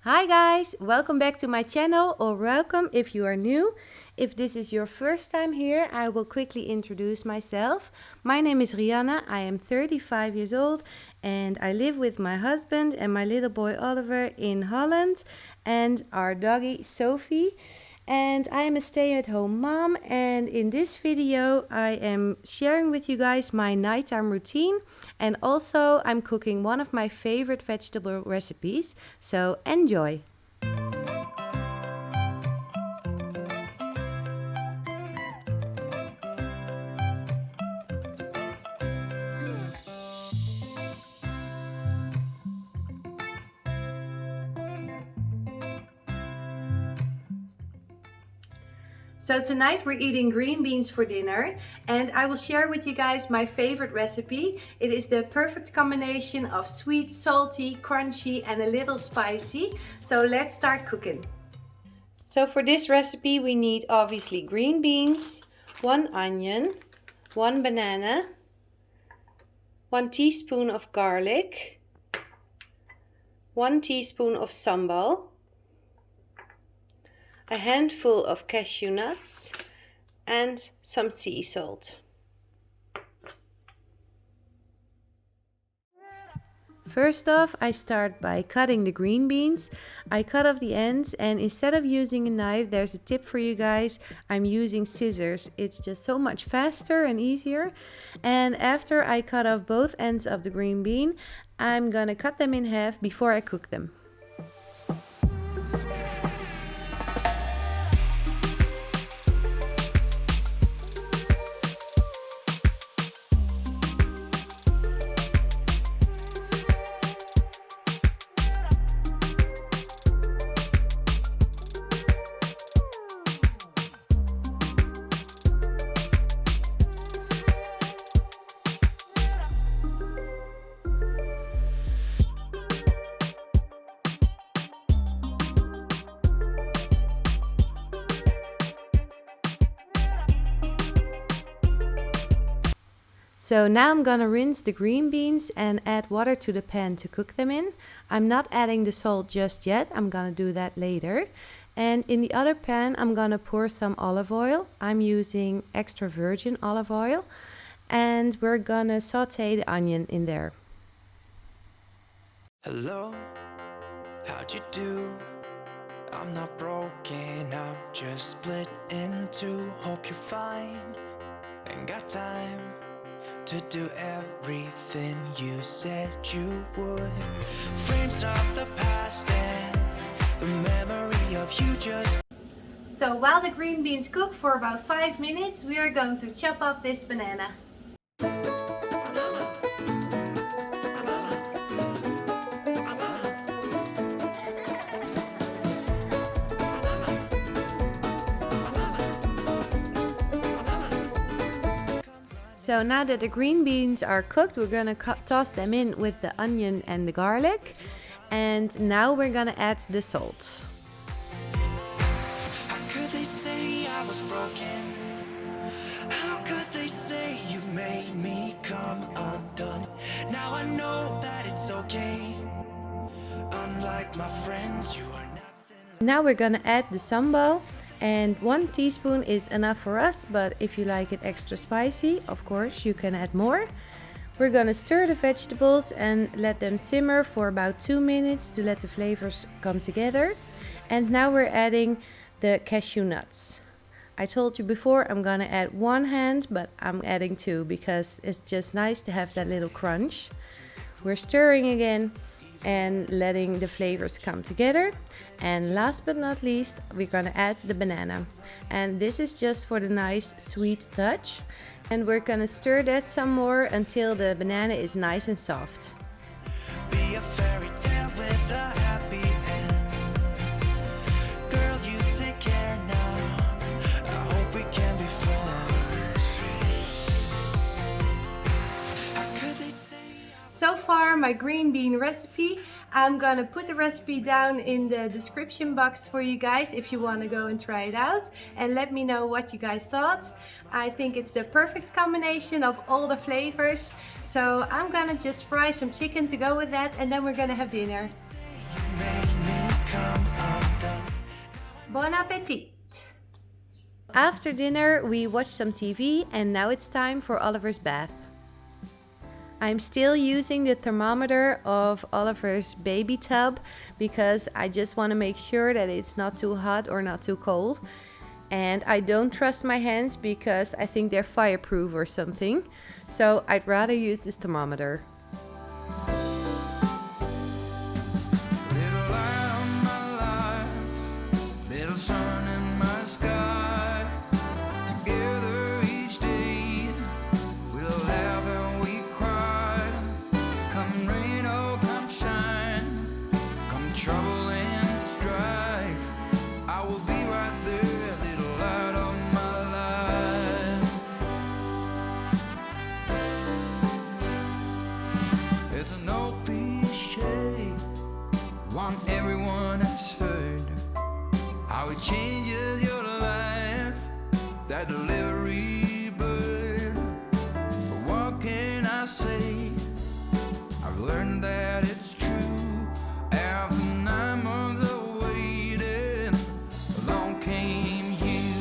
Hi guys, welcome back to my channel, or welcome if you are new. If this is your first time here, I will quickly introduce myself. My name is Rihanna, I am 35 years old and I live with my husband and my little boy Oliver in Holland and our doggy Sophie. And I am a stay-at-home mom, and in this video I am sharing with you guys my nighttime routine, and also I'm cooking one of my favorite vegetable recipes, so enjoy! So tonight we're eating green beans for dinner, and I will share with you guys my favorite recipe. It is the perfect combination of sweet, salty, crunchy and a little spicy. So let's start cooking. So for this recipe we need obviously green beans, 1 onion, 1 banana, 1 teaspoon of garlic, 1 teaspoon of sambal, a handful of cashew nuts and some sea salt. First off, I start by cutting the green beans. I cut off the ends, and instead of using a knife, there's a tip for you guys. I'm using scissors. It's just so much faster and easier. And after I cut off both ends of the green bean, I'm gonna cut them in half before I cook them. So now I'm gonna rinse the green beans and add water to the pan to cook them in. I'm not adding the salt just yet, I'm gonna do that later. And in the other pan I'm gonna pour some olive oil. I'm using extra virgin olive oil, and we're gonna saute the onion in there. Hello, how'd you do? I'm not broken, I'm just split in two. Hope you're fine, ain't got time to do everything you said you would. Frames of the past and the memory of you just. So while the green beans cook for about 5 minutes, we are going to chop up this banana. So now that the green beans are cooked, we're gonna toss them in with the onion and the garlic. And now we're gonna add the salt. How could they say I was broken? How could they say you made me come undone? Now I know that it's okay. Unlike my friends, you are nothing. Now we're gonna add the sambal. And 1 teaspoon is enough for us, but if you like it extra spicy, of course you can add more. We're gonna stir the vegetables and let them simmer for about 2 minutes to let the flavors come together. And now we're adding the cashew nuts. I told you before I'm gonna add 1 hand, but I'm adding 2 because it's just nice to have that little crunch. We're stirring again and letting the flavors come together. And last but not least, we're gonna add the banana, and this is just for the nice sweet touch. And we're gonna stir that some more until the banana is nice and soft. Be a fairy tale with a happy end. Girl, you take care now. I hope we can be friends. How could they say? So far my green bean recipe. I'm gonna put the recipe down in the description box for you guys if you want to go and try it out, and let me know what you guys thought. I think it's the perfect combination of all the flavors. So I'm gonna just fry some chicken to go with that, and then we're gonna have dinner. You made me come appetit! After dinner, we watched some TV and now it's time for Oliver's bath. I'm still using the thermometer of Oliver's baby tub because I just want to make sure that it's not too hot or not too cold. And I don't trust my hands because I think they're fireproof or something. So I'd rather use this thermometer. Little light on my life, little sun in my sky. Together each day, we'll laugh and we cry. Come rain or come shine, come trouble and strife, I will be right there, little light of my life. It's an old cliche, one everyone has heard, how it changes your life, that delivery bird. But what can I say? I've learned that it's true. After 9 months of waiting, along came you.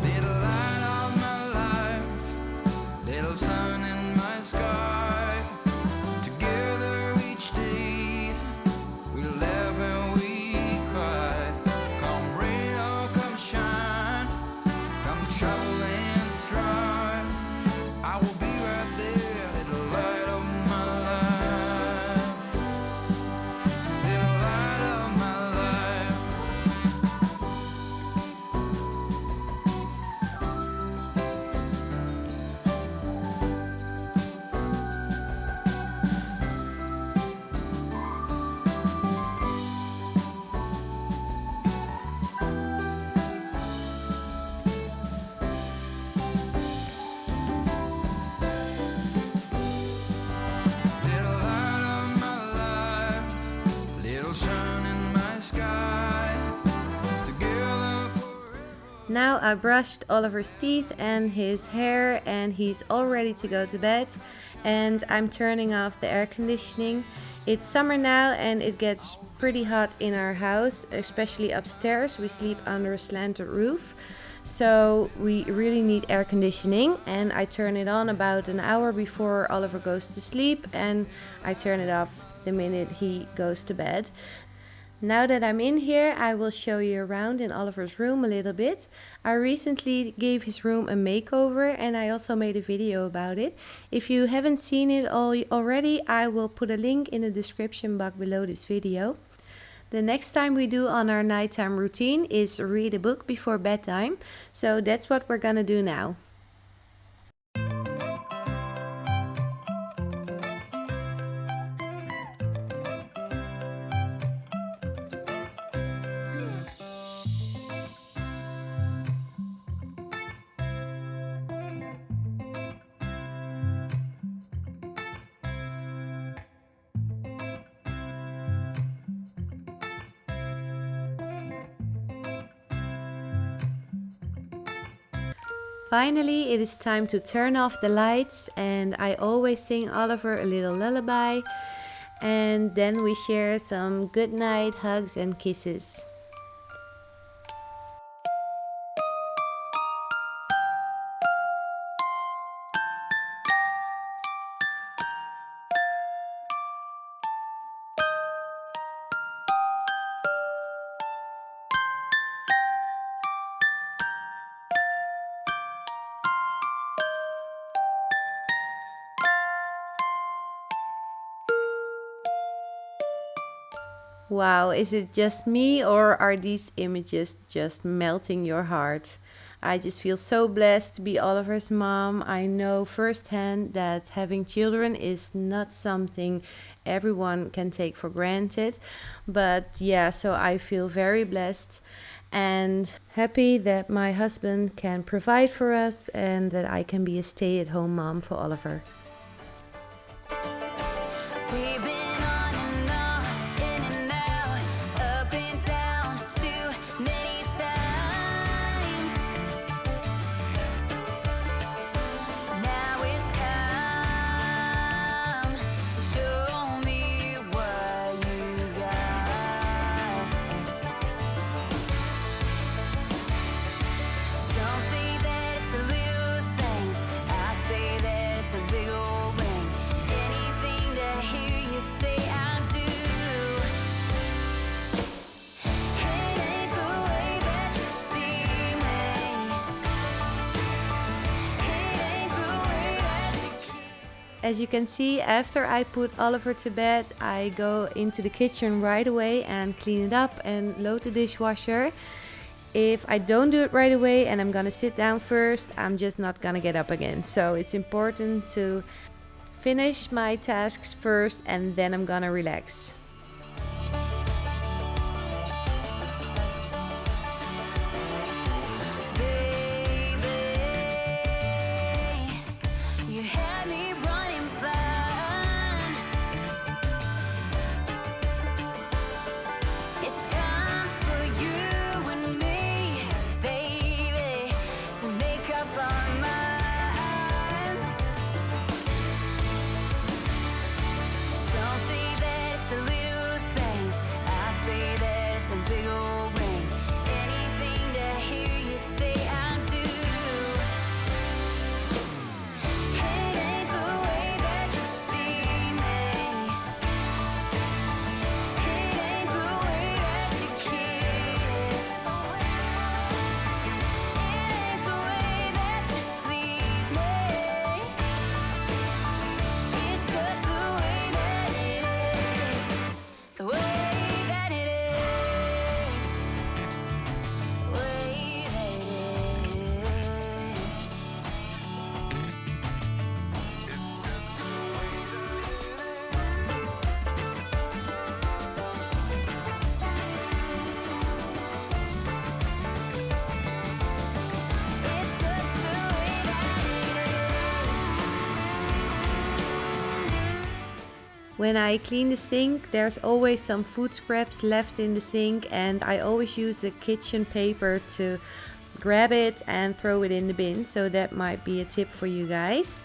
Little light of my life, little sun in my sky. Together each day, we laugh and we cry. Come rain or come shine, come trouble and strife, I will be right there, little light of my life, little light of my life. Little light of my life, little sun in my sky. Together forever. Now I brushed Oliver's teeth and his hair and he's all ready to go to bed. And I'm turning off the air conditioning. It's summer now and it gets pretty hot in our house, especially upstairs. We sleep under a slanted roof. So we really need air conditioning, and I turn it on about an hour before Oliver goes to sleep and I turn it off the minute he goes to bed. Now that I'm in here, I will show you around in Oliver's room a little bit. I recently gave his room a makeover and I also made a video about it. If you haven't seen it already, I will put a link in the description box below this video. The next time we do on our nighttime routine is read a book before bedtime. So that's what we're gonna do now. Finally, it is time to turn off the lights, and I always sing Oliver a little lullaby, and then we share some good night hugs and kisses. Wow, is it just me or are these images just melting your heart? I just feel so blessed to be Oliver's mom. I know firsthand that having children is not something everyone can take for granted. But yeah, so I feel very blessed and happy that my husband can provide for us and that I can be a stay-at-home mom for Oliver. We've been on and off, in and out, up and down too many times. Now it's time. Show me what you got. as you can see, after I put Oliver to bed, I go into the kitchen right away and clean it up and load the dishwasher. If I don't do it right away and I'm gonna sit down first, I'm just not gonna get up again. So it's important to finish my tasks first and then I'm gonna relax. When I clean the sink, there's always some food scraps left in the sink, and I always use a kitchen paper to grab it and throw it in the bin, so that might be a tip for you guys.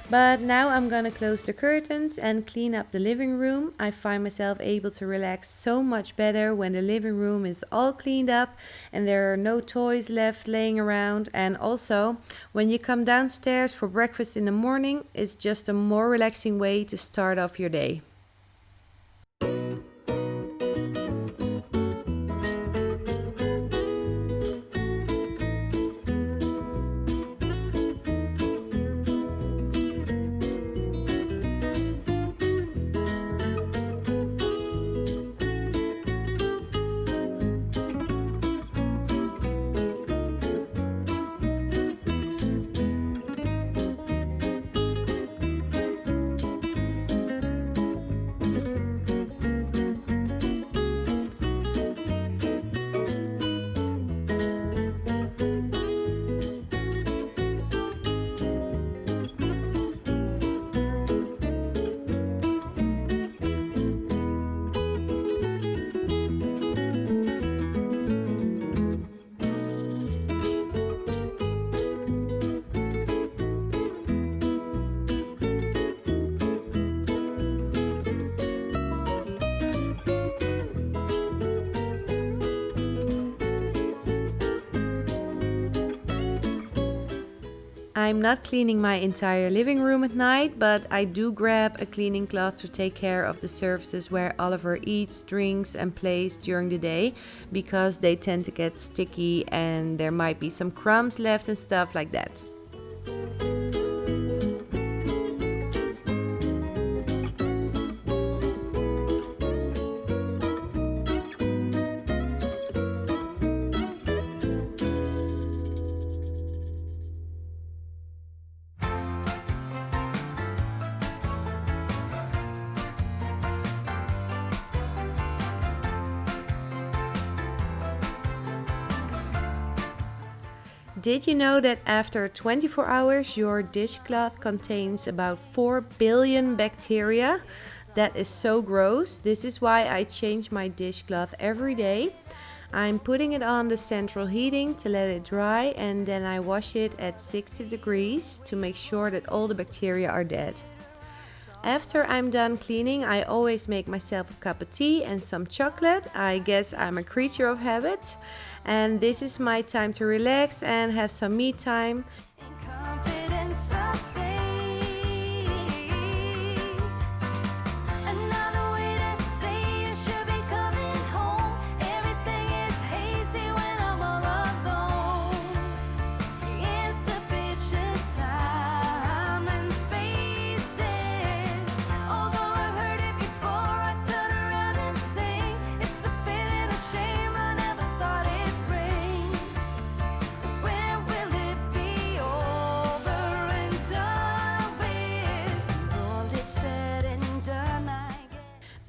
But now I'm gonna close the curtains and clean up the living room. I find myself able to relax so much better when the living room is all cleaned up and there are no toys left laying around. And also, when you come downstairs for breakfast in the morning, it's just a more relaxing way to start off your day. I'm not cleaning my entire living room at night, but I do grab a cleaning cloth to take care of the surfaces where Oliver eats, drinks and plays during the day, because they tend to get sticky and there might be some crumbs left and stuff like that. Did you know that after 24 hours your dishcloth contains about 4 billion bacteria? That is so gross. This is why I change my dishcloth every day. I'm putting it on the central heating to let it dry, and then I wash it at 60 degrees to make sure that all the bacteria are dead. After I'm done cleaning, I always make myself a cup of tea and some chocolate. I guess I'm a creature of habit. And this is my time to relax and have some me time.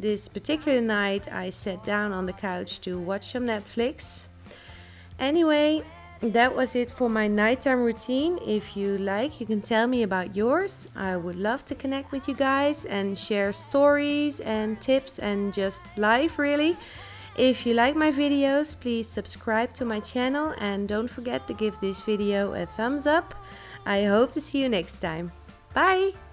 This particular night I sat down on the couch to watch some Netflix. Anyway, that was it for my nighttime routine. If you like, you can tell me about yours. I would love to connect with you guys and share stories and tips and just life really. If you like my videos, please subscribe to my channel and don't forget to give this video a thumbs up. I hope to see you next time. Bye!